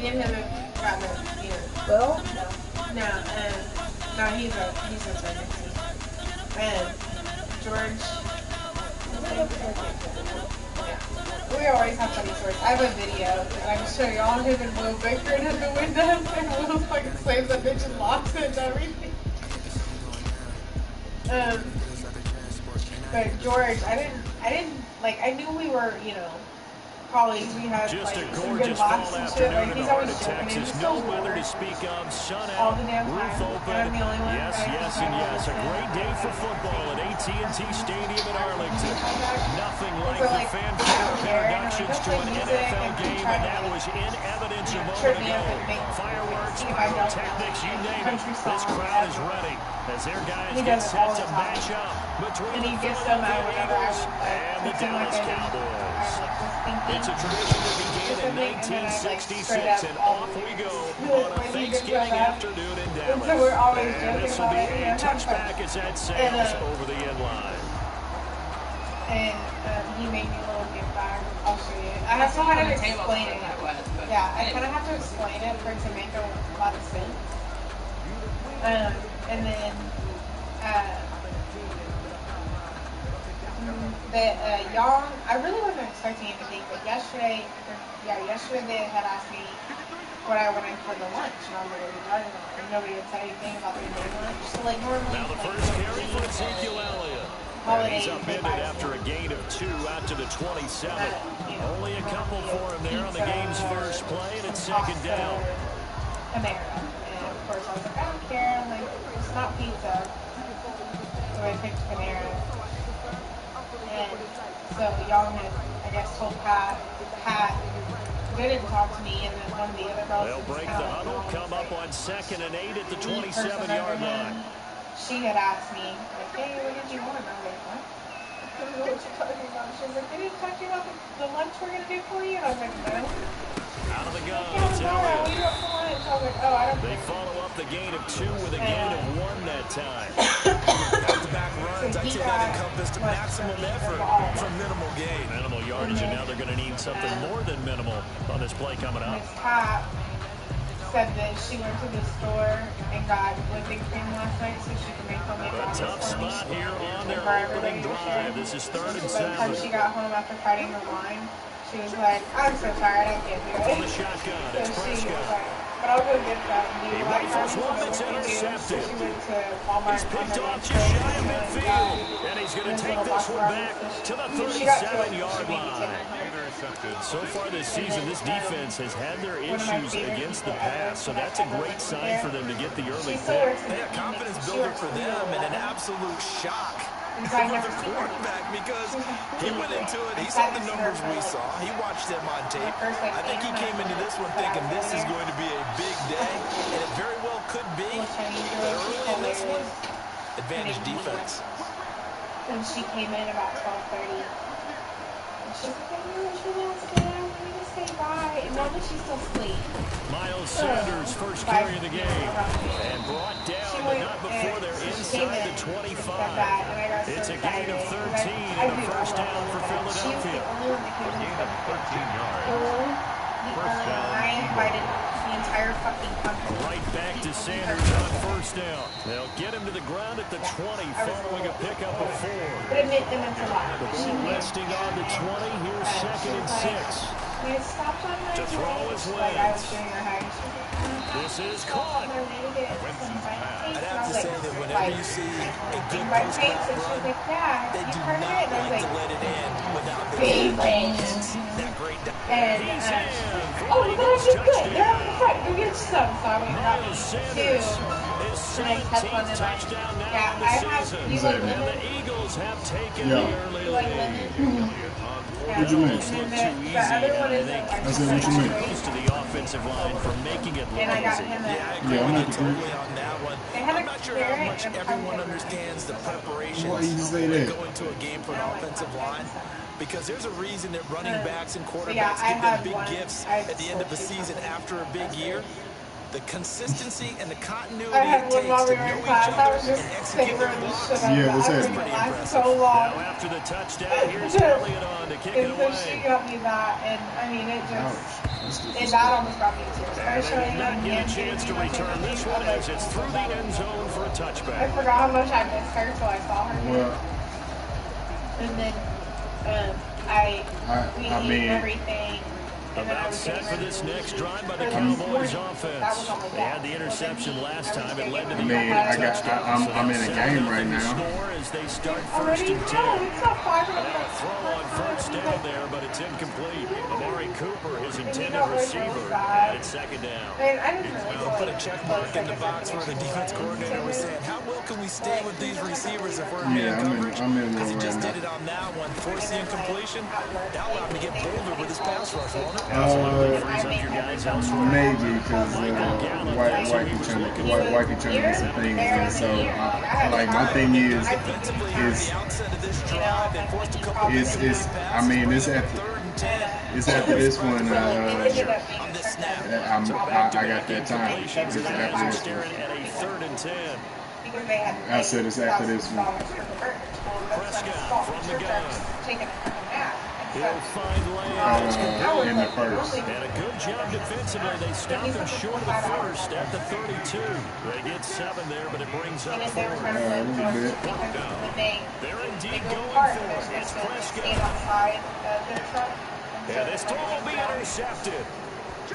Me and him have gotten a, Will? no, he's a pregnancy. And George, we always have funny stories. I have a video that I can show y'all of him and Will bickering at the window, and Will's like slams that bitch and locks it and everything. But George, I knew we were, probably we had just like a some good gorgeous laughs fall and shit. afternoon Like in he's the heart always of joking. Texas. He's No so weather to bored speak of. Sun all out, the damn roof time. open. And I'm the only one. Yes, yes, and yes. A great day for football at AT&T Stadium in Arlington. Nothing like the fanfare of introductions to an NFL game, and that was in evidence a moment ago. Fireworks, pyrotechnics, you name it. This crowd is ready as their guys get set to match up between the Philadelphia Eagles and the Dallas Cowboys. It's a tradition that began in 1966, and off we go on a Thanksgiving afternoon in Dallas. So we're always joking This will be about a touchback as that sails over the end line. And he made me a little gift bag. I'll show you. I have to kind of explain it. Yeah, I kind of have to explain it for it to make a lot of sense. And then y'all, I really wasn't expecting anything, but yesterday they had asked me what I wanted for the lunch, and I was like, and nobody had said anything about their day lunch. So like normally, now the first carry for Ezekiel Elliott. He's upended after a gain of 2 out to the 27. Only a couple for him there on the game's first play, and it's second down. Panera. And of course I was like, I don't care. I'm like, it's not pizza. So I picked Panera. And so Young had, I guess, told Pat, they didn't talk to me, and then one of the other girls. They'll break the huddle, come up on 2nd and 8 at the 27-yard line. She had asked me, like, hey, what did you want? And I was like, what? I don't know what you're talking about. She was like, they didn't talk to you about the lunch we're going to do for you? And I was like, no. Out of the gun, it's Elliott. What do you want for lunch? I was like, oh, I don't know. They follow up the gain of 2 with a gain of 1 that time. Back-to-back runs, I think that encompassed maximum effort for minimal gain. Minimal yardage, and now they're going to need something more than minimal on this play coming up. Miss Cap said that she went to the store and got whipping cream last night so she could make homemade A tough spot here on their opening drive. This is 3rd and 7. By the time she got home after fighting the line, she was like, I'm so tired, I can't do it. From the shotgun, it's Prescott. But I'll go get that. He rifles one that's intercepted. She went to Walmart. He's picked off just shy of midfield. And he's going to take this one back to the 37-yard line. So far this season, this defense has had their issues against the pass, so that's a great sign for them to get the early pick. Yeah, confidence builder for them and an absolute shock for the quarterback because he went into it, he saw the numbers we saw, he watched them on tape. I think he came into this one thinking this is going to be a big day, and it very well could be. But early in this one, advantage defense. And she came in about 12:30. She's like, I really want to stay down. Let me just say bye. And now that she's still asleep. Miles Sanders first carry of the game. And brought down, but not before they're inside the 25. It's a gain of 13 and a first down for Philadelphia. A gain of 13 yards. I invited the entire fucking company. Right back to Sanders on first down. They'll get him to the ground at the 20 following a pickup of 4. But it meant a lot. Before resting on the 20, here's 2nd and 6. To throw his legs. This is caught. I'd have to say that whenever you see a good post-crack run, they do not like to let it end without the that great and oh my gosh, it's good. They're on the front. Go get some. So I went and got me 2. And I kept one in like, yeah, I have, you like lemon? The Eagles have taken the early lead. Would you make? The other one is Close to the offensive line for making it look and I got easy. him Yeah, I'm totally on that one. I'm not sure how much and everyone understands the preparations going to a game for an offensive line. Because there's a reason that running backs and quarterbacks get them big gifts at the end of the season after a big year. The consistency and the continuity I had it one takes while to we were know in class. each I other was and just execute their favoring the blocks. shit out of that. I think it lasted so long. Now after the touchdown, here's Elliott on to kick it And so away. she got me that, and I mean, it just, that almost brought me to tears. And they will not get a chance to return this one as it's through the end zone for a touchback. I forgot how much I missed her till I saw her. Well, and then we ate everything. About set for this next drive by the Cowboys offense. They had the interception last time. It led to the I'm in a game right now. As they start first and 10. Throw on first down there, but it's incomplete. Amari Cooper, his intended receiver, and it's second down. We'll put a check mark in the box where the defense coordinator was saying, how well can we stay with these receivers if we're man coverage? Because he just did it on that one, forcing incompletion. That allowed him to get bolder with his pass rush, won't it? Maybe because White can trying to do some things, and so like my thing is I mean it's after this one I got that time. It's after this one. I said it's after this one. Prescott from the gun. He'll find Lamb in the first. And a good job defensively. They stopped him short of the first at the 32. They get 7 there, but it brings up 4. They're indeed going for it. It's Prescott. And this throw will be intercepted.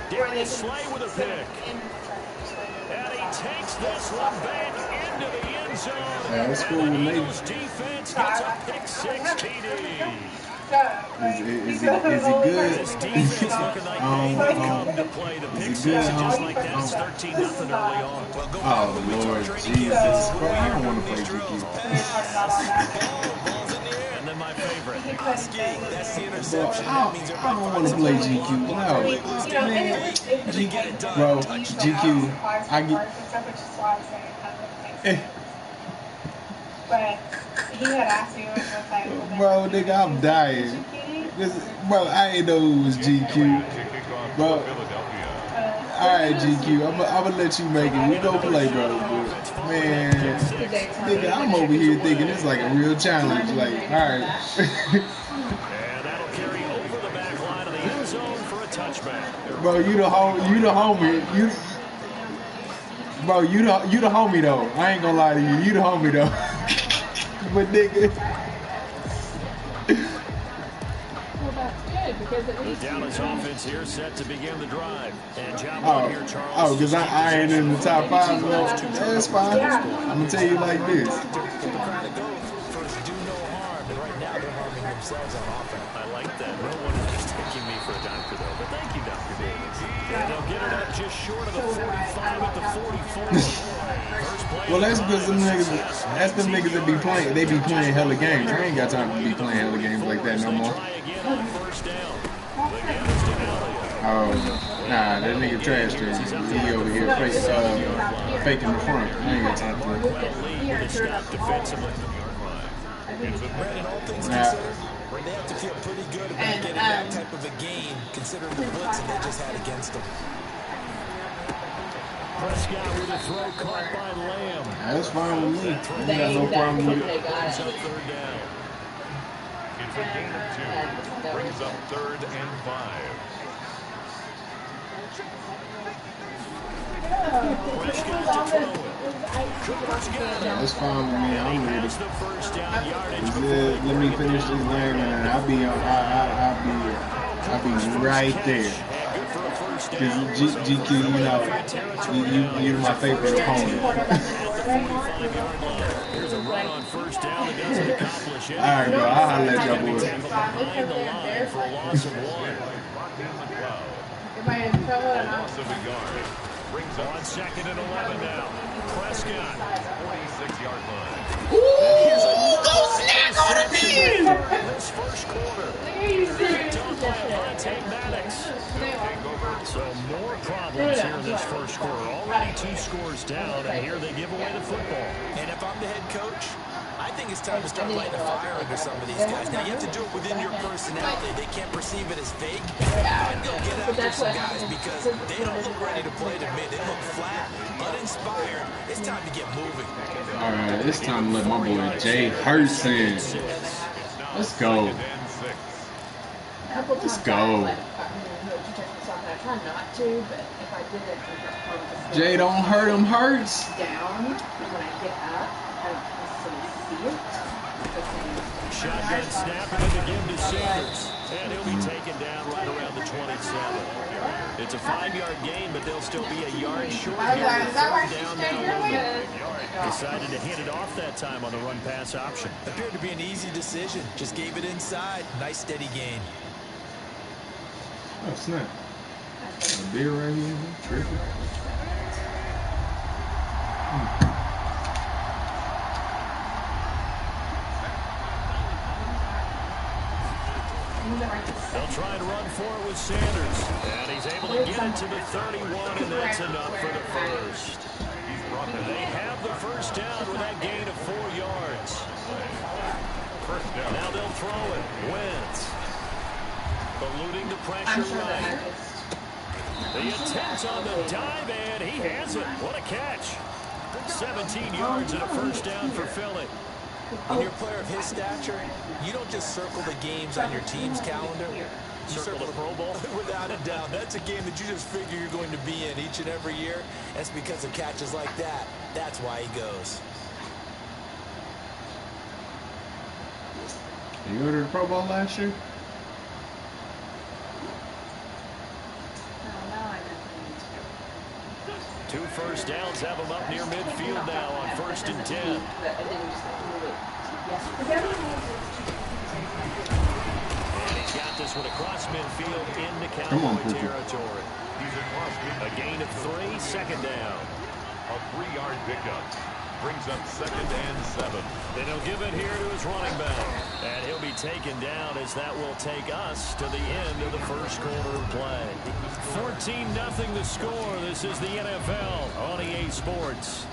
Darius Slay with a pick. And he takes this one back into the end zone. That's cool with me. Defense gets a pick 6 TD. Is he good? This defense looking like they come to play. The pick 6 just like that. It's 13-0 early on. Oh, Lord Jesus. Bro, I don't want to play GQ. And then my favorite. That's the interception. I don't want to play GQ. No. Man. Bro, GQ. I get... But he had asked me what type of... Bro, nigga, I'm dying. Bro, I ain't know it was GQ. Bro, alright, GQ, I'm gonna let you make it. We go play, bro. But, man, nigga, I'm over here thinking it's like a real challenge. Like, alright. And that'll carry over the back line of the end zone for a touchback. Bro, you the homie. Bro, you the homie though. I ain't gonna lie to you. You the homie though. But nigga. Well, that's good because at least the Dallas offense here set to begin the drive. And job here, Charles. Oh, because I ain't in the top 5. No, that's fine. I'm gonna tell you like this. First, do no harm, and right now they're harming themselves on offense. I like that. No one is just taking me for a doctor, though. But thank you, Dr. Davis. And they'll get it up just short of the 45 at the 44. Well, that's because them niggas that be playing. They be playing hella games. I ain't got time to be playing hella games like that no more. Oh, nah, that nigga trash dude. He over here faking the front. I ain't got time for it. They have to feel pretty good about getting that type of a game, considering the blitz that they just had against them. Prescott with a throw caught by Lamb. That's fine with me. I got no problem with it. Brings up third down. It's a gain of 2. Brings up 3rd and 5. That's fine with me. I'm ready. Let me finish this game and I'll be right there. Because GQ, you know, you're my favorite opponent. Here's a run on first down that doesn't accomplish it. All right, bro. I'll let y'all boys. Behind the line for a loss of 1. Am I in trouble or not? Loss of a yard. Brings up 2nd and 11 now. Prescott. 46-yard line. Ooh, go snack on it, man! This first quarter. So more problems here in this first quarter. Already 2 scores down, and here they give away the football. And if I'm the head coach, I think it's time to start lighting a fire under some of these guys. Now, you have to do it within your personality. They can't perceive it as fake. I'd go get after some guys because they don't look ready to play to me. They look flat, uninspired. It's time to get moving. All right, it's time to let my boy Jay Hurts in. Let's go. Let's go. Jay, don't hurt him, Hurts. Shotgun snap and to give to Sanders. And he'll be taken down right around the 27. It's a 5-yard gain, but they'll still be a yard short here. Down now. Decided to hit it off that time on the run-pass option. Appeared to be an easy decision. Just gave it inside. Nice steady gain. Oh, snap. A beer right here. Tripping. They'll try and run for it with Sanders. And he's able to get it to the 31, and that's enough for the first. They have the first down with that gain of 4 yards. First down. Now they'll throw it. Wentz. Eluding the pressure right. The attempt on the dive, and he has it. What a catch. 17 yards and a first down for Philly. When you're a player of his stature, you don't just circle the games on your team's calendar. You Circle the Pro Bowl? Without a doubt. That's a game that you just figure you're going to be in each and every year. That's because of catches like that. That's why he goes. Did you go to the Pro Bowl last year? Two first downs have him up near midfield now on 1st and 10. And he's got this one across midfield into Cowboy territory. A gain of 3, second down. A 3-yard pickup. Brings up 2nd and 7. Then he'll give it here to his running back. And he'll be taken down as that will take us to the end of the first quarter of play. 14-0 the score. This is the NFL on EA Sports.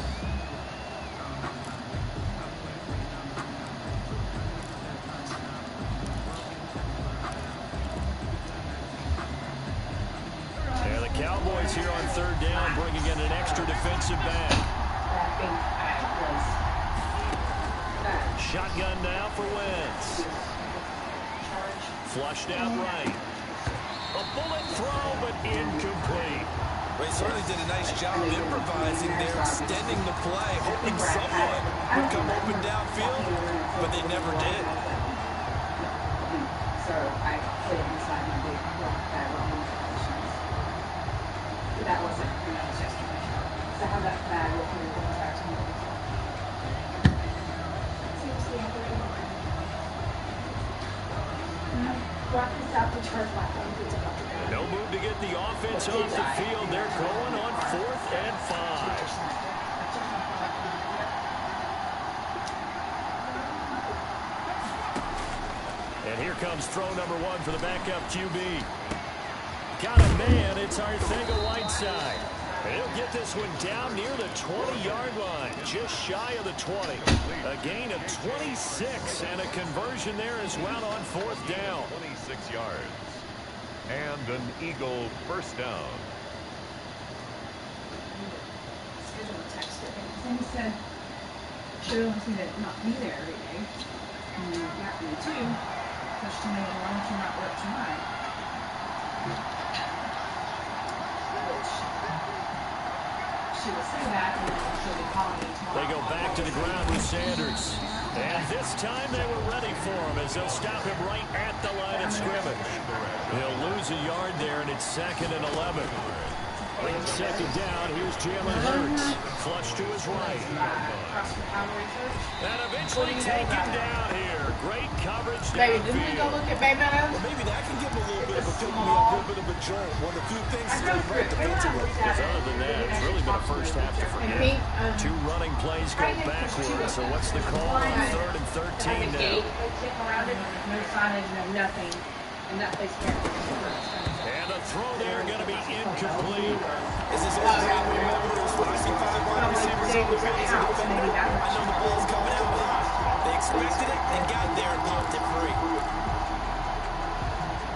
And the Cowboys here on 3rd down, bringing in an extra defensive back. Shotgun now for Wentz. Flushed out right. A bullet throw, but incomplete. They certainly did a nice job improvising there, extending the play, hoping someone would come open downfield, but they never did. So I put it inside my big rock bag on one positions. That wasn't yesterday. So I have that bag with me going back to me. No move to get the offense off the field. They're going on 4th and 5. And here comes throw number 1 for the backup QB. Got a man. It's Arcega-Whiteside. And he'll get this one down near the 20-yard line, just shy of the 20. A gain of 26 and a conversion there as well on 4th down. 26 yards. And an Eagle first down. And he said, "Sure wants me to not be there every day." And you got me too. Because she made, "Why don't you not work tonight?" She will say that, and then she'll be calling me tomorrow. They go back to the ground with Sanders. And this time they were ready for him as they'll stop him right at the line of scrimmage. He'll lose a yard there, and it's 2nd and 11. Second down, here's Jalen Hurts. Flush to his right. And eventually taken down here. Great coverage Baby, didn't we go look at Bay Meadow? Well, maybe that can give him a little bit of a pick-me-up, a little bit of a jolt. One of the few things he's going to break defensively. Because other than that, it's really been a first half to forget. 2 running plays go backwards. So what's the call on 3rd and 13 now? Around it, no signage, no nothing. And that place And the throw there going to be incomplete. Is this old thing we remember? There's 65 wide receivers on the field. I know the ball's coming out high. expected it and got there and popped it free.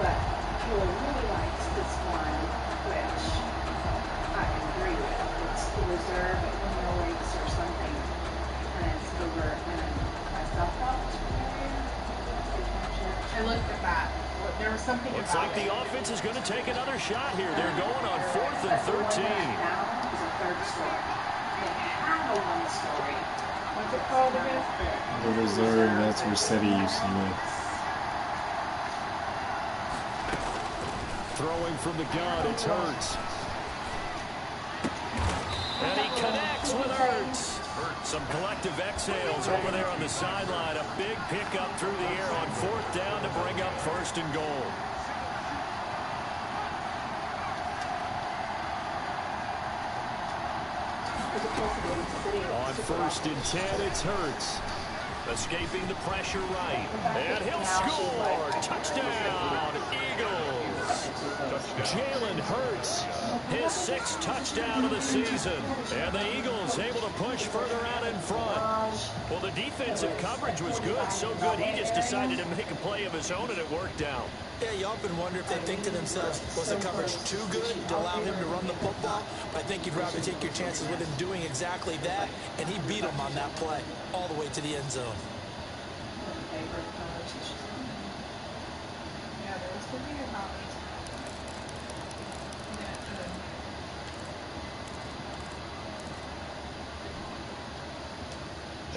But Joey really likes this one, which I agree with. It's the reserve at 108 or something, and it's over in my self-help area. I looked at that. There was something Looks about like the offense is going to take another shot here. They're going on 4th and 13. Now is a third story. They have a one story. What's it called again? The reserve, that's where Seti used to live. Throwing from the gun, it's Hurts. And he connects with Hurts. Some collective exhales over there on the sideline. A big pickup through the air on 4th down to bring up 1st and goal. On 1st and 10, it's Hurts. Escaping the pressure right. And he'll score. Touchdown, Eagles. Jalen Hurts, his 6th touchdown of the season. And the Eagles able to push further out in front. Well, the defensive coverage was good. So good, he just decided to make a play of his own, and it worked out. Yeah, you often wonder if they think to themselves, was the coverage too good to allow him to run the football? But I think you'd rather take your chances with him doing exactly that, and he beat him on that play all the way to the end zone. Yeah, there was something about it.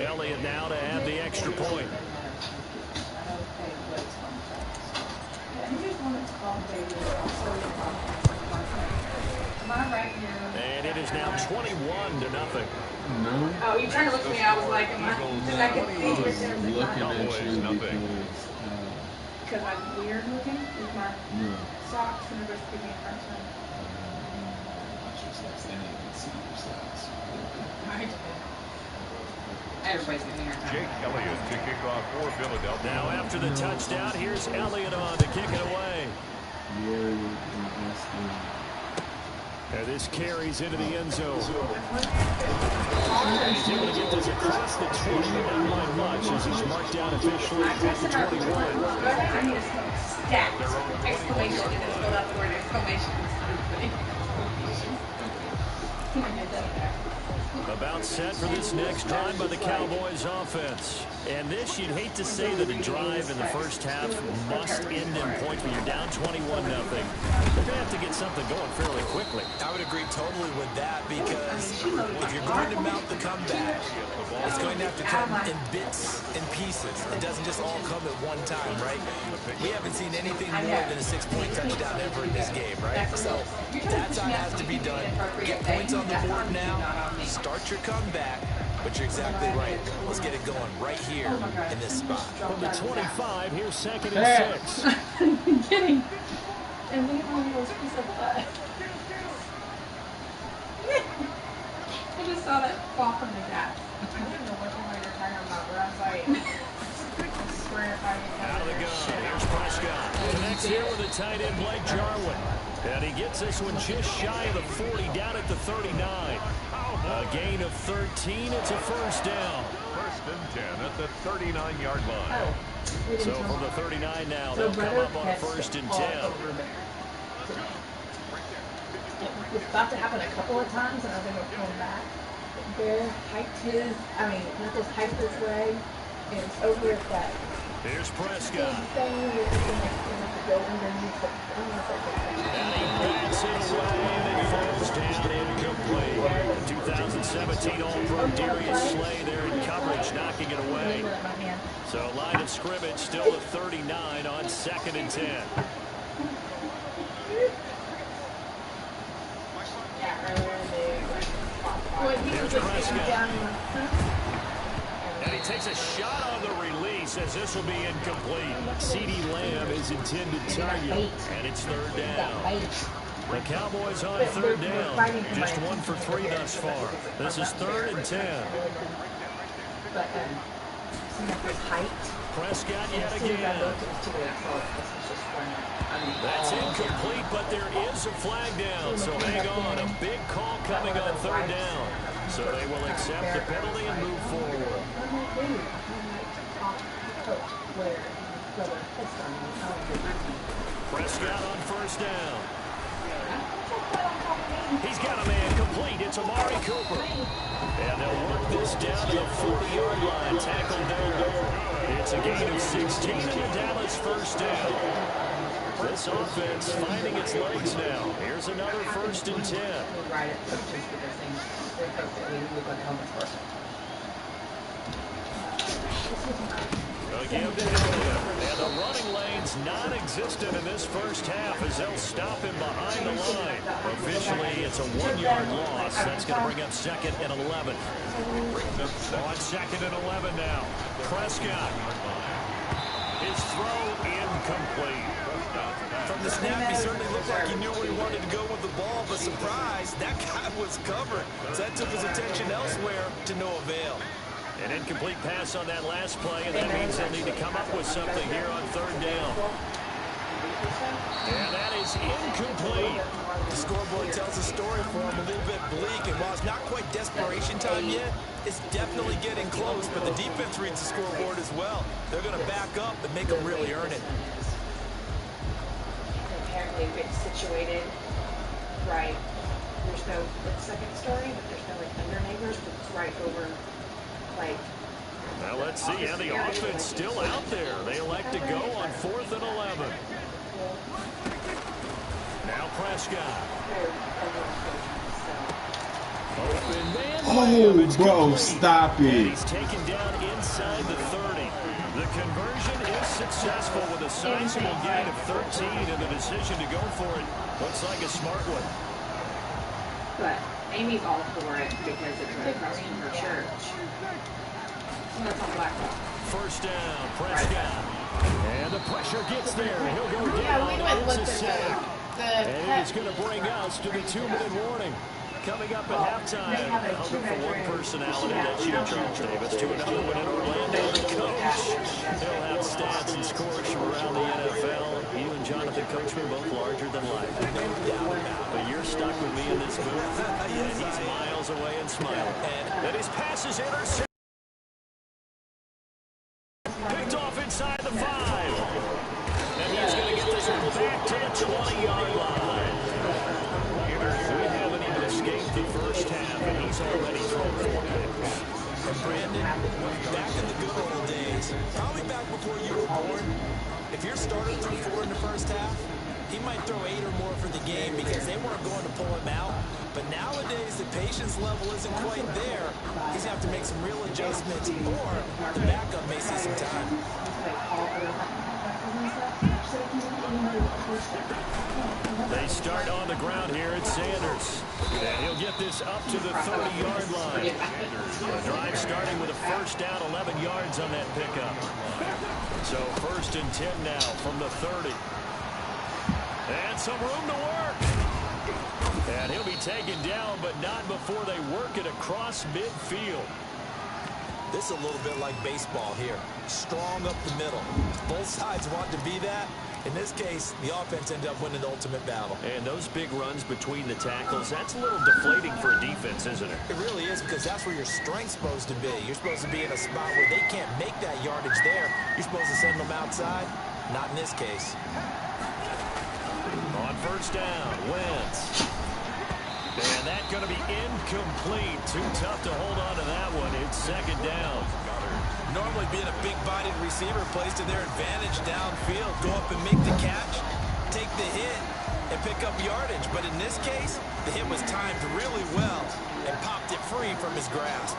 Elliott now to add the extra point. And it is now 21-0. No. Oh, you trying to look at me? I was like, am I? Because I could see I was it. looking at you Because I'm weird looking with my socks and everybody's giving me a hard time. I did. Everybody's giving me a hard time. Jake Elliott to kick off for Philadelphia. Now after the touchdown, here's Elliott on to kick it away. And this carries into the end zone. He's able to get this across the 20, not by much, as he's marked down officially at the 21. I need a stat exclamation and it's spelled out the word exclamation. About set for this next drive by the Cowboys offense. And this, you'd hate to say that a drive in the first half must end in points when you're down 21-0. They're going to have to get something going fairly quickly. I would agree totally with that, because if you're going to mount the comeback, it's going to have to come in bits and pieces. It doesn't just all come at one time, right? We haven't seen anything more than a 6-point touchdown ever in this game, right? So that's how it has to be done. Get points on the board now. Start your comeback. But you're exactly right. Let's get it going right here in this spot. From the 25, here's 2nd and 6. I'm kidding. And we only was a piece of butt. I just saw that fall from the gas. I didn't know what you were talking about, but I was like, I swear if I didn't Out of the gun, here's Prescott. Connects here with the tight end, Blake Jarwin. And he gets this one just shy of the 40, down at the 39. A gain of 13, it's a 1st down. 1st and 10 at the 39-yard line. So from the 39 now, they'll come up on 1st and 10. It's about to happen a couple of times, and I think it'll come back. Bear hiked his, Knuckles hiked his leg, and it's over at that. Here's Prescott. Thing where you can go underneath the, And he bats it away, and it falls down incomplete. 2017 All-Pro Darius Slay there in coverage, knocking it away. So line of scrimmage still at 39 on 2nd and 10. Here's Prescott. And he takes a shot on the release, as this will be incomplete. CeeDee Lamb is intended target, and it's 3rd down. The Cowboys on 3rd down. Just 1 for 3 thus far. This is 3rd and 10. Prescott yet again. That's incomplete, but there is a flag down. So hang on. A big call coming on 3rd down. So they will accept the penalty and move forward. Prescott on first down. He's got a man complete. It's Amari Cooper. And they'll work this down to the 40-yard line. Tackled down there. It's a gain of 16 and the Dallas first down. This offense finding its legs now. Here's another 1st and 10. Again to Algood. And the running lane's non-existent in this first half as they'll stop him behind the line. Officially, it's a 1-yard loss. That's going to bring up 2nd and 11. On 2nd and 11 now. Prescott. His throw incomplete. From the snap, he certainly looked like he knew where he wanted to go with the ball, but surprise, that guy was covered. So that took his attention elsewhere to no avail. An incomplete pass on that last play, and that means they'll need to come up with something here on 3rd down. And that is incomplete. The scoreboard tells a story for him, a little bit bleak, and while it's not quite desperation time yet, it's definitely getting close, but the defense reads the scoreboard as well. They're going to back up and make them really earn it. Apparently it's situated right. There's no second story, but there's no under neighbors. It's right over, like. Now let's see how the offense still out there. They elect to go on 4th and 11. Now Prescott. Open man. Oh, bro, stop it. And he's taken down inside the 30. The conversion is successful with a sizable gain of 13, and the decision to go for it looks like a smart one. But Amy's all for it because it's right across from her church. That's on Blackwell. First down, Prescott. And the pressure gets there. He'll go down. Yeah, we went It's a with sack. And it's going to bring us to the 2-minute warning. Coming up at halftime, I'll go for one personality, that's you, Charles Davis, to another one in Orlando, the coach. He'll have stats and scores from around the NFL. You and Jonathan Coachman both larger than life. But you're stuck with me in this booth, and he's miles away and smiling. And his pass is intercepted. Picked off inside the 5. And he's going to get this one back to the 20-yard line. We haven't even escaped the first half, and he's already thrown 4 picks. And Brandon, back in the good old days, probably back before you were born, if your starter threw 4 in the first half, he might throw 8 or more for the game because they weren't going to pull him out. But nowadays, the patience level isn't quite there. He's going to have to make some real adjustments, or the backup may see some time. They start on the ground here at Sanders. And he'll get this up to the 30-yard line. The drive starting with a first down, 11 yards on that pickup. So 1st and 10 now from the 30. And some room to work. And he'll be taken down, but not before they work it across midfield. This is a little bit like baseball here. Strong up the middle. Both sides want to be that. In this case, the offense ended up winning the ultimate battle. And those big runs between the tackles, that's a little deflating for a defense, isn't it? It really is, because that's where your strength's supposed to be. You're supposed to be in a spot where they can't make that yardage there. You're supposed to send them outside. Not in this case. On first down, Wentz. And that's going to be incomplete. Too tough to hold on to that one. It's 2nd down. Normally being a big-bodied receiver plays to their advantage downfield. Go up and make the catch, take the hit, and pick up yardage. But in this case, the hit was timed really well and popped it free from his grasp.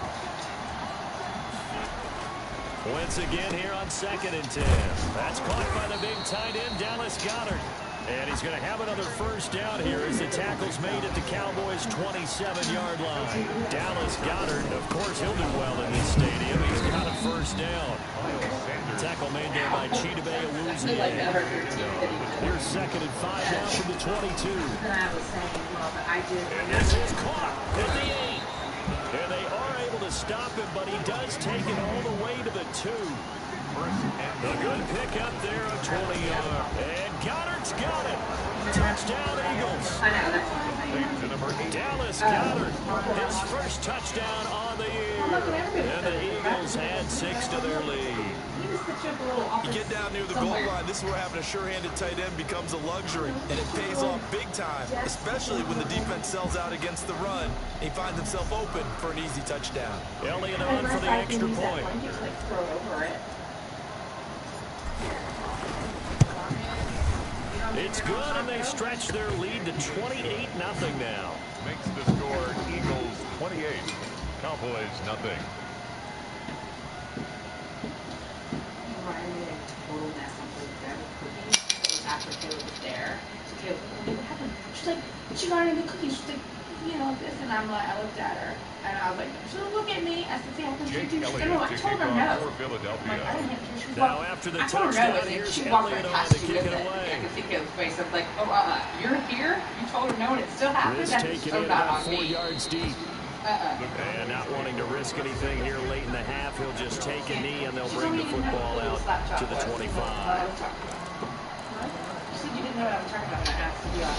Wentz again here on 2nd and 10. That's caught by the big tight end, Dallas Goedert. And he's going to have another first down here as the tackle's made at the Cowboys' 27-yard line. Dallas Goedert, of course, he'll do well in this stadium. He's got a first down. Tackle made there by Chidobe Awuzie. Here's 2nd and 5 now from the 22. And this is caught at the 8. And they are able to stop him, but he does take it all the way to the 2. A good pick up there, a 20-yard. And Goddard's got it. Touchdown, Eagles. I know, that's what I'm Dallas Goddard, his first touchdown on the year. And the Eagles add 6 to their lead. You get down near the goal line, this is where having a sure-handed tight end becomes a luxury, and it pays off big time, especially when the defense sells out against the run. He finds himself open for an easy touchdown. Elliott on for the extra point. It's good, and they stretch their lead to 28-0 now. Makes the score Eagles 28, Cowboys nothing. After Caleb was there, so Caleb was like, what happened? She's like, she got into cookies. She's like, you know, this, and I'm like, I looked at her, and I was like, she didn't look at me. I said, see, how can she do? She's like, no, I told her no. I'm like, I didn't hit her. She was Now like, after the I told her no, and then she walked right past you with it. I can see Caleb's face. I'm like, oh, you're here? You told her no, and it still happened? That's so not on 4 me. yards deep. And not wanting to risk anything here late in the half, he'll just take a knee, and they'll bring the football out to the 25. You didn't know what I was talking about when I asked you about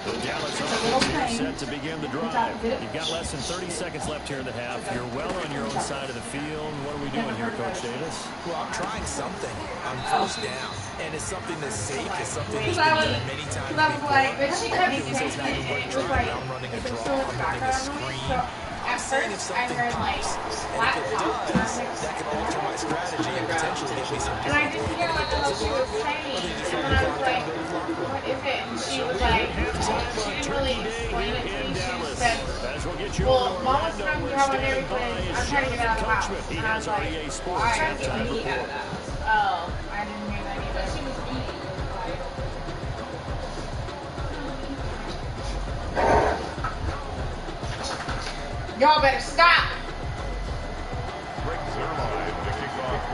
The Dallas offense set to begin the drive. You've got less than 30 seconds left here in the half. You're well on your own side of the field. What are we doing here, Coach Davis? Well, I'm trying something on first down, and it's something that's safe. It's something that's been done many times before. But she kept It's not even like trying. I'm running a draw. I'm running a screen. I'm saying if something pops, and if it does, that could alter my strategy and potentially get me some and I didn't hear what the hell she was saying. And I was like, what is it? And she was like, she didn't really explain it to me. She just said, well, Mama's trying to have on everything. I'm trying to get out of the house. And I was like, well, I have to eat out of the house. Oh, I didn't hear that either. She was eating. Y'all better stop.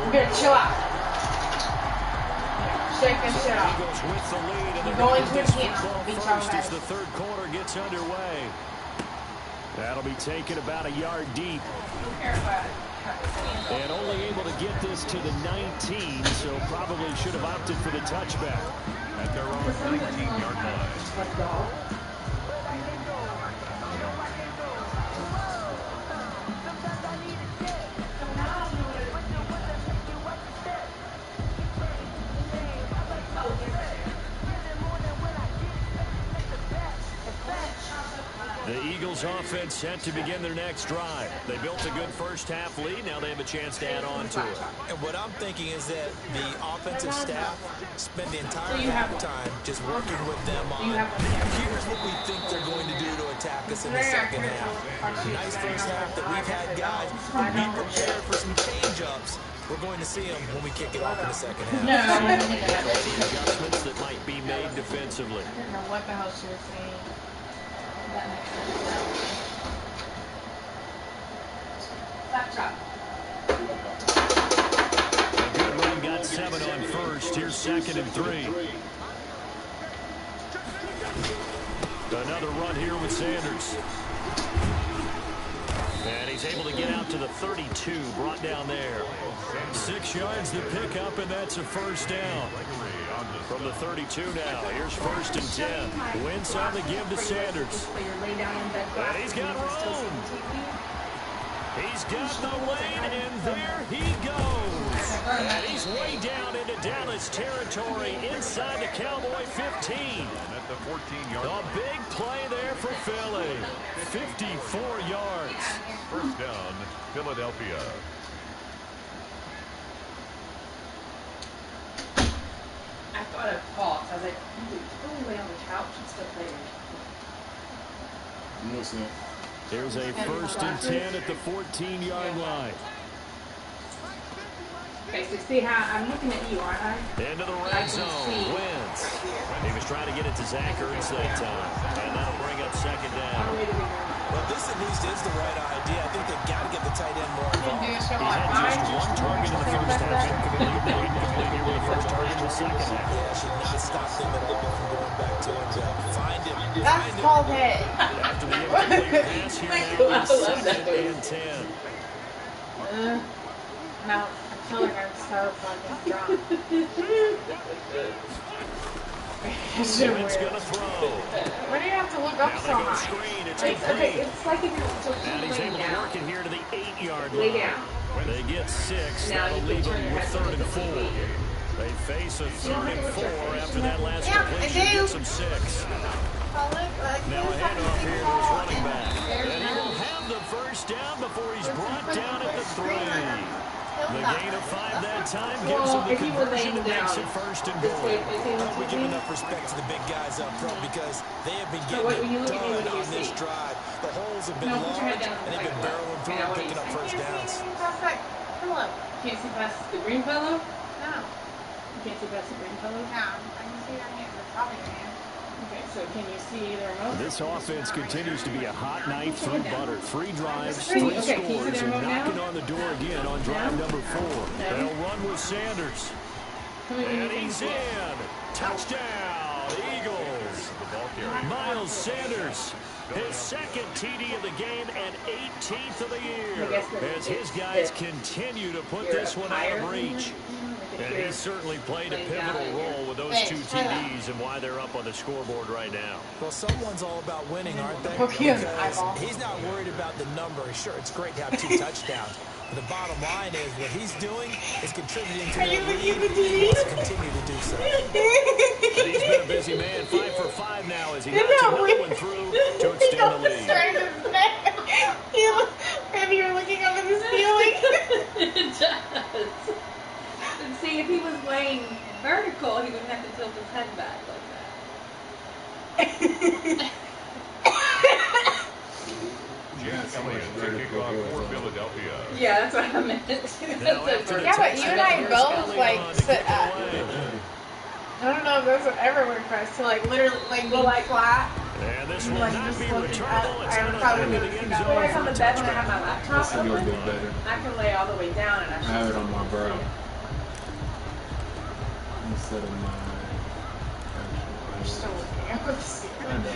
You better chill out. Shake that shit off. Eagles with the lead, and You're going to it again. Beat y'all first as guys. the third quarter gets underway. That'll be taken about a yard deep. And only able to get this to the 19, so probably should have opted for the touchback. At their own 19-yard line. The Eagles offense set to begin their next drive. They built a good first half lead. Now they have a chance to add on to it. And what I'm thinking is that the offensive staff spend the entire halftime just working with them on here's what we think they're going to do to attack us in the second half. Nice first half that we've had guys be prepared for some change-ups. We're going to see them when we kick it off in the second half. No. The adjustments that might be made defensively. I don't know what the hell she was saying. A good run, got 7 on first. Here's 2nd and 3. Another run here with Sanders. And he's able to get out to the 32, brought down there. 6 yards to pick up, and that's a first down. From the 32 now, here's 1st and 10. Wentz on the give to Sanders. And he's got room. He's got the lane, and there he goes. And he's way down into Dallas territory inside the Cowboy 15. At the 14-yard A big play there for Philly. 54 yards. First down, Philadelphia. I thought of Paul, so I was like, you could lay on the couch and still play. What's that? There's a 1st and 10 at the 14-yard line. Okay, so see how I'm looking at you, aren't I? Into the red zone. Wins. He was trying to get it to Zach Ertz that time. And that'll bring up 2nd down. Well, this at least is the right idea. I think they've got to get the tight end more involved. He had just 1 target in the first half. Incomplete here with the first target in the second half. Yeah, should not stop them at all from going back to him. Find him. That's called head. After the incomplete pass here, now it's 2nd and 10. No, children are so fucking drunk. It's going to throw. Why do you have to look up so much? Okay, it's like if you're just And he's able laying to down. work it here to the 8-yard line. Lay down. They get 6. Now That'll you leave can turn them your with head 3rd to and the 4. TV. They face a 3rd and 4 after that last Yeah, completion. I do. Gets them 6. Now a handoff here to his running back. And he will have the first down before he's brought down at the 3. The gain of 5 that time gives him the conversion and makes it 1st and goal. We give enough respect to the big guys up front because they have been getting it done on this drive. The holes have been large, and they've been barreling through and picking up first downs. Can't see past the green fellow? No. You can't see past the green fellow? No, I can see your hand. It's probably your hand. Okay, so can you see their remote? This offense continues to be a hot knife through butter. 3 drives, 3 Okay, can you see scores, their and remote now? knocking on the door again on drive number 4. They'll run with Sanders. And he's in. Touchdown, Eagles. Miles Sanders, his 2nd TD of the game and 18th of the year. As his guys continue to put this one out of reach. And he certainly played a pivotal role with those 2 TDs and why they're up on the scoreboard right now. Well, someone's all about winning, aren't they? Because he's not worried about the number. Sure, it's great to have 2 touchdowns. But the bottom line is what he's doing is contributing to their lead. He wants to continue to do so. And he's been a busy man. 5 for 5 now as he knocks another one through to extend the lead. Maybe you're looking up at the ceiling. It does. And see, if he was laying vertical, he wouldn't have to tilt his head back like that. Yeah, that's what I meant. Yeah, but you and I both like sit up. I don't know if that's what ever worked for us to like literally like go like flat. And this will Like not just be looking returnable. up. It's I out would of probably the do end it. zone When I for come a to bed when I touchback. have my laptop It's a little open, bit better. I can lay all the way down and I have it on my brow instead of my You're still looking up at the ceiling.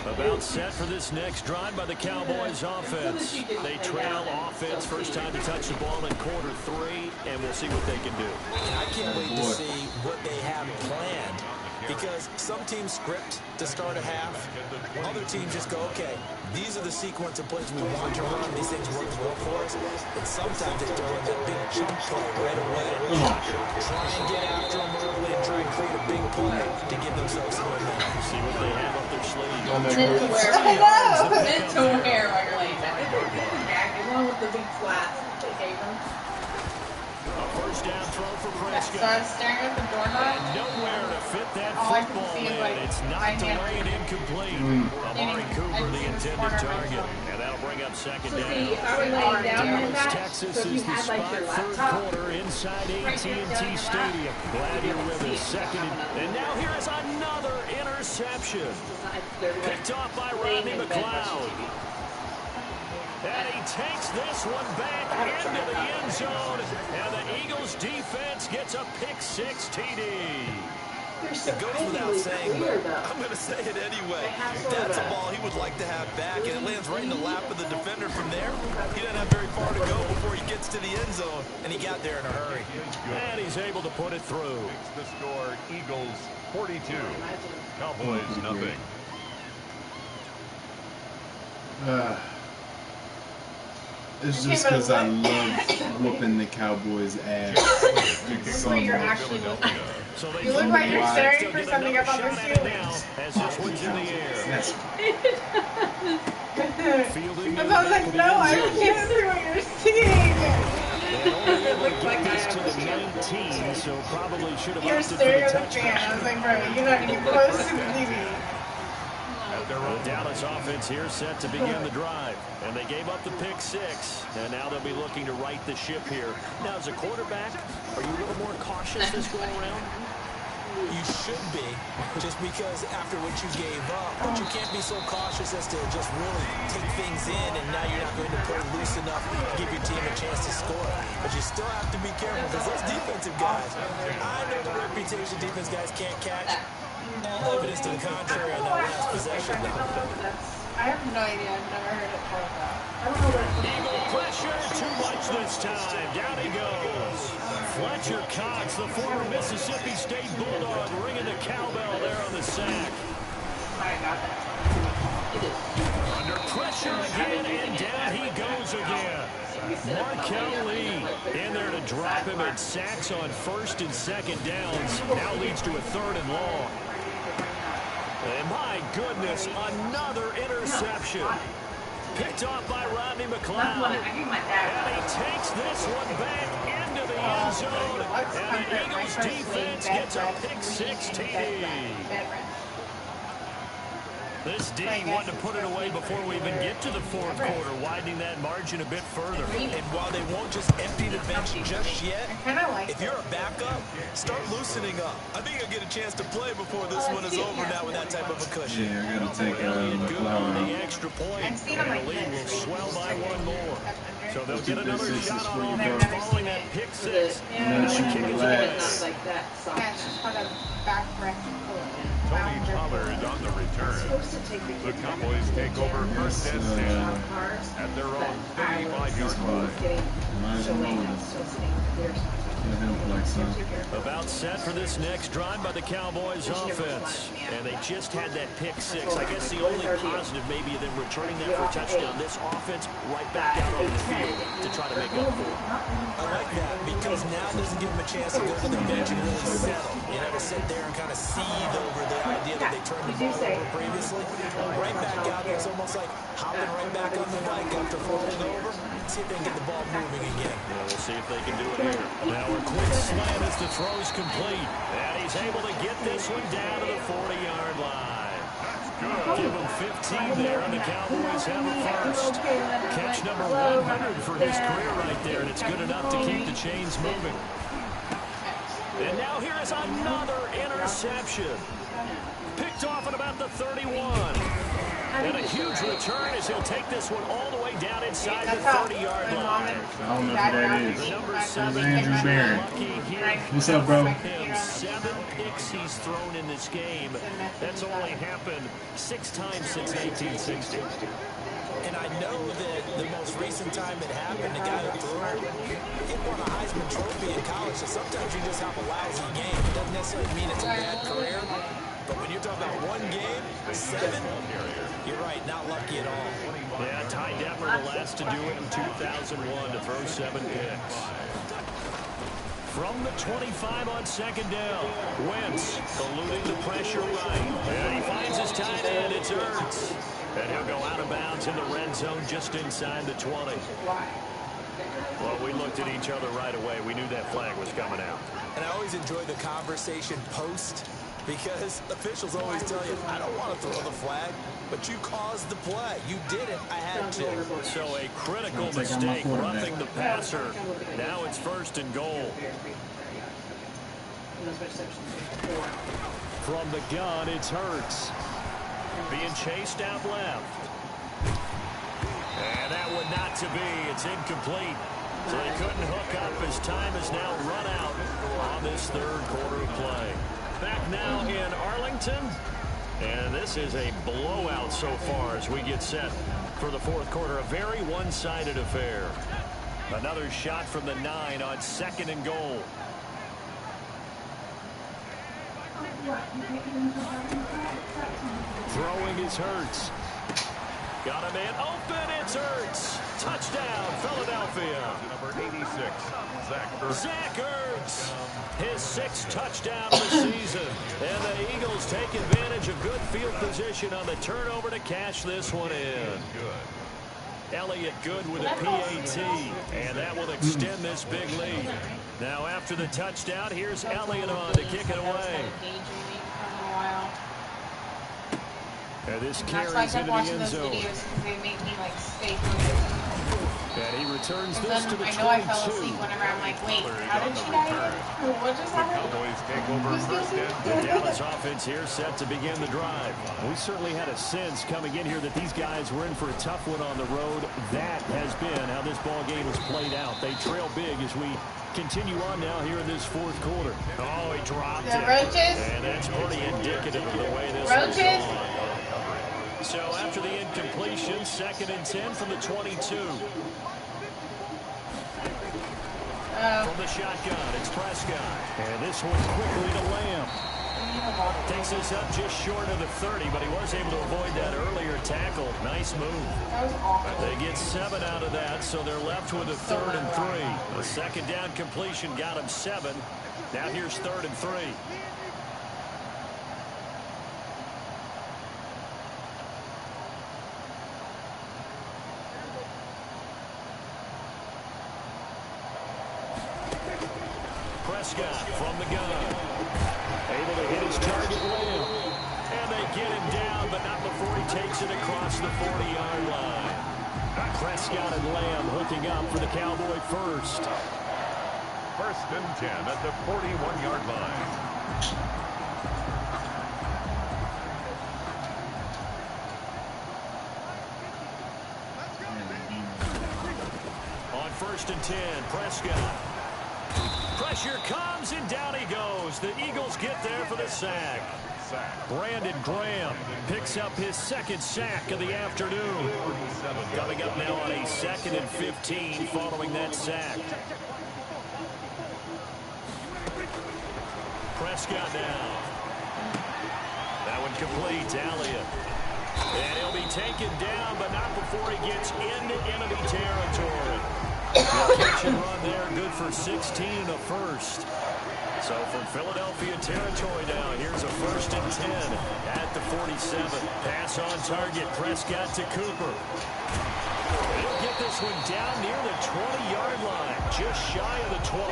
About set for this next drive by the Cowboys offense. They trail offense first time to touch the ball in quarter 3, and we'll see what they can do. I can't wait to see what they have planned because some teams script to start a half. Other teams just go, okay, these are the sequence of plays we want to run. These things work well for us. And sometimes they throw in that big chunk play right away. Try and get after them early and try and create a big play to give themselves some momentum. See what they have up their sleeve. meant to wear while you're laying down. The one with the big flats that they gave them. A first down throw for So I Prescott. was staring at the doorknob. Nowhere to fit that All I can football see is, in. like, It's my knocked hand. away and incomplete. Amari Cooper, the intended target. And that'll bring up 2nd So down. see, if I were laying down like Dallas, that, Texas so if you is the had like spot, your 3rd laptop, quarter inside AT&T Stadium. Glad you're with us. 2nd and now here is another interception. Picked off by Rodney McLeod. And he takes this one back into the end zone. And the Eagles defense gets a pick-6 TD. It goes without saying, but I'm going to say it anyway. That's a ball he would like to have back, and it lands right in the lap of the defender from there. He doesn't have very far to go before he gets to the end zone, and he got there in a hurry. And he's able to put it through. The score, Eagles 42, Cowboys nothing. It's just because I love whooping the Cowboys' ass. That's what you're actually looking at. So they You look like you're Why? staring for something up on the ceiling. As this one's in the air. That's Fielding Because I was like, no, I can't see what you're seeing. it looks like this to the 19, so probably should have You're opted for staring the at the fan. I touchdown. was like, bro, you're not even close to the TV. The Dallas offense here set to begin the drive. And they gave up the pick-6. And now they'll be looking to right the ship here. Now, as a quarterback, are you a little more cautious this go around? You should be, just because after what you gave up, but you can't be so cautious as to just really take things in, and now you're not going to play loose enough to give your team a chance to score. But you still have to be careful, because those defensive guys, I know the reputation defense guys can't catch. All evidence to the contrary on that last possession. I have no idea. I've never heard it called that. Eagle pressure, too much this time. Down he goes. Fletcher Cox, the former Mississippi State Bulldog, ringing the cowbell there on the sack. Under pressure again, and down he goes again. Markel Lee in there to drop him at sacks on first and second downs. Now leads to a 3rd and long. And my goodness, another interception. Picked off by Rodney McLeod. And he takes this one back into the end zone. And the Eagles defense gets a pick-6 TD. This D wanted to put it away before we even get to the 4th quarter, widening that margin a bit further. And while they won't just empty the bench just yet, if you're a backup, start loosening up. I think I'll get a chance to play before this one is over now with that type of a cushion. Yeah, I got to take the extra point. And the lead will swell by 1 more. So they'll get another shot on offense following that pick-6. And the kick is away. Tony Pollard on the return. The Cowboys take over 1st and 10 at their own 35-yard line. About set for this next drive by the Cowboys offense. And they just had that pick-6. I guess the only positive maybe of them returning that for a touchdown. This offense right back out on the field to try to make up for it. I like that because now it doesn't give them a chance to go to the bench and really settle. You know, to sit there and kind of seethe over the idea that they turned the ball over previously. Right back out there, it's almost like hopping right back on the bike after falling over. See if they can get the ball moving again. Yeah, we'll see if they can do it here. Now a quick slant as the throw's complete. And he's able to get this one down to the 40-yard line. Give him 15 there, and the Cowboys have a first. Catch number 100 for his career right there, and it's good enough to keep the chains moving. And now here is another interception. Picked off at about the 31. And a huge return as he'll take this one all the way down inside the 30-yard line. I don't know who that is. It's Andrew Barron. What's up, bro? 7 picks he's thrown in this game. That's only happened 6 times since 1960. And I know that the most recent time it happened, the guy that threw it, he won a Heisman Trophy in college, so sometimes you just have a lousy game. It doesn't necessarily mean it's a bad career, but when you're talking about 1 game, 7, you're right, not lucky at all. Yeah, Ty Detmer, the last to do it in 2001 to throw 7 picks. From the 25 on second down, Wentz eluding the pressure right. And he finds his tight end, it's Ertz. And he'll go out of bounds in the red zone just inside the 20. Well, we looked at each other right away. We knew that flag was coming out. And I always enjoy the conversation post because officials always tell you, I don't want to throw the flag, but you caused the play. You did it. I had to. So a critical mistake, roughing the passer. Now it's 1st and goal. From the gun, it's Hurts. Being chased out left. And that one not to be. It's incomplete. So they couldn't hook up as time has now run out on this 3rd quarter play. Back now in Arlington. And this is a blowout so far as we get set for the 4th quarter. A very one-sided affair. Another shot from the 9 on 2nd and goal. Throwing is Hurts. Got a man open. It's Ertz. Touchdown, Philadelphia. Number 86, Zach Ertz. Zach Ertz. His 6th touchdown of the season. And the Eagles take advantage of good field position on the turnover to cash this one in. Elliott Good with a PAT. And that will extend this big lead. Now after the touchdown, here's Elliott on to kick it away. And this carries into the end zone. And he returns this to the 22. I know I fell asleep whenever I'm like, wait, how did she die? What just happened? Cowboys take over 1st and 10. The Dallas offense here set to begin the drive. We certainly had a sense coming in here that these guys were in for a tough one on the road. That has been how this ball game has played out. They trail big as we continue on now here in this 4th quarter. Oh, he dropped it. Roaches? And that's pretty indicative of the way this Roaches? was going. So after the incompletion, 2nd and 10 from the 22. From the shotgun, it's Prescott. And this one quickly to Lamb. Takes us up just short of the 30, but he was able to avoid that earlier tackle. Nice move. That was awful. They get 7 out of that, so they're left with a 3rd and 3. A 2nd down completion got him 7. Now here's 3rd and 3. Prescott from the gun. Able to hit his target, Lamb. And they get him down, but not before he takes it across the 40-yard line. Prescott and Lamb hooking up for the Cowboy first. 1st and 10 at the 41-yard line. On 1st and 10, Prescott. Pressure comes, and down he goes. The Eagles get there for the sack. Brandon Graham picks up his 2nd sack of the afternoon. Coming up now on a 2nd and 15 following that sack. Prescott now. That one complete to Elliott. And he'll be taken down, but not before he gets into enemy territory. The catch and run there, good for 16 and a first. So from Philadelphia territory now, here's a 1st and 10 at the 47. Pass on target, Prescott to Cooper. He'll get this one down near the 20-yard line, just shy of the 20.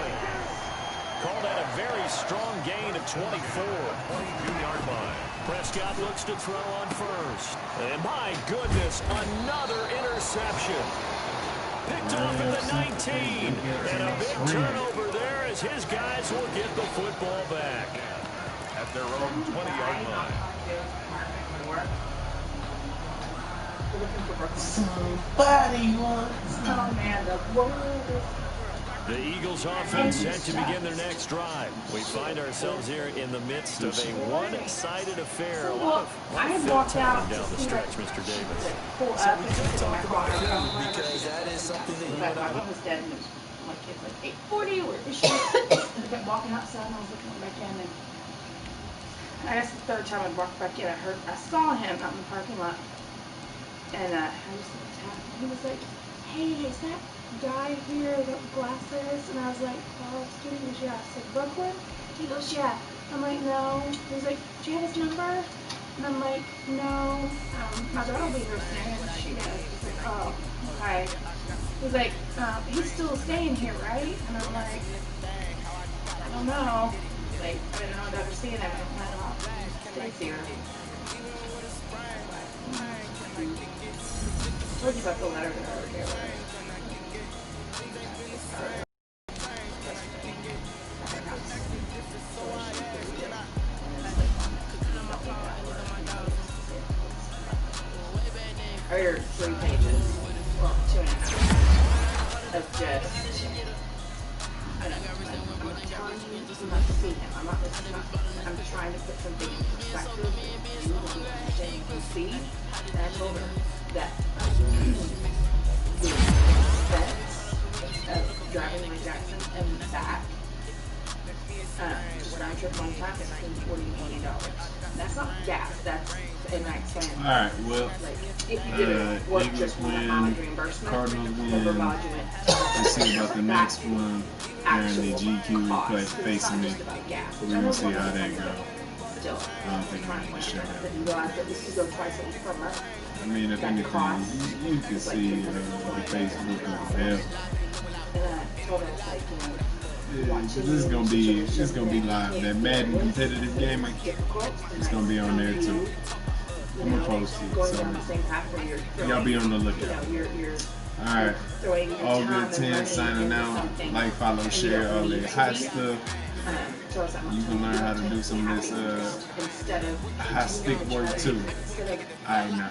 Call that a very strong gain of 24. 22-yard line. Prescott looks to throw on first. And my goodness, another interception. Picked off at the 19. And a big turnover there as his guys will get the football back. At their own 20-yard line. Somebody wants to The Eagles offense set to begin their next drive. We find ourselves here in the midst of a one-sided affair. A lot of walked out down the stretch, Mr. Davis. Because that is something that you and I was dead and my kid's like 8:40 or is she? I kept walking outside and I was looking back in and I guess the 3rd time I walked back in I saw him out in the parking lot and I just looked at him. He was like, hey, is that guy here with glasses? And I was like, oh, student? He goes, yeah. I said, Brooklyn? He goes, yeah. I'm like, no. He was like, do you have his number? And I'm like, no. My daughter will be here soon. And she does. He's like, oh, okay. He's like, he's still staying here, right? And I'm like, I don't know. He's like, I didn't know I'd ever see him. I'm like, oh, he stays here. I told you about the letter that I wrote here, right? Or 3 pages, well, 2.5, of just, I don't know, I'm telling you, I'm not to see him, I'm trying to put something in perspective, you will understand, you can see, and I told her that the expense of driving like Jackson and back, just round trip one time is $40 $80. That's not gas, that's in my expense. Alright, well, like, if you did it, work just win, mileage reimbursement, Cardinals win. over modument. Let's see about the next one. Apparently GQ is facing me. We're going to see how that goes. Still, I don't think I'm going to shut up. then you realize that this could go twice a week per month. I mean, if anything, you can see the Facebook of hell. And I told her, I was like, you know, Yeah, this is gonna be live. That Madden competitive gaming, it's gonna be on there too. I'm gonna post it, so y'all be on the lookout. Alright, Algood10 signing out. Like, follow, share, all that hot stuff. You can learn how to do some of this hot stick work too. Alright now.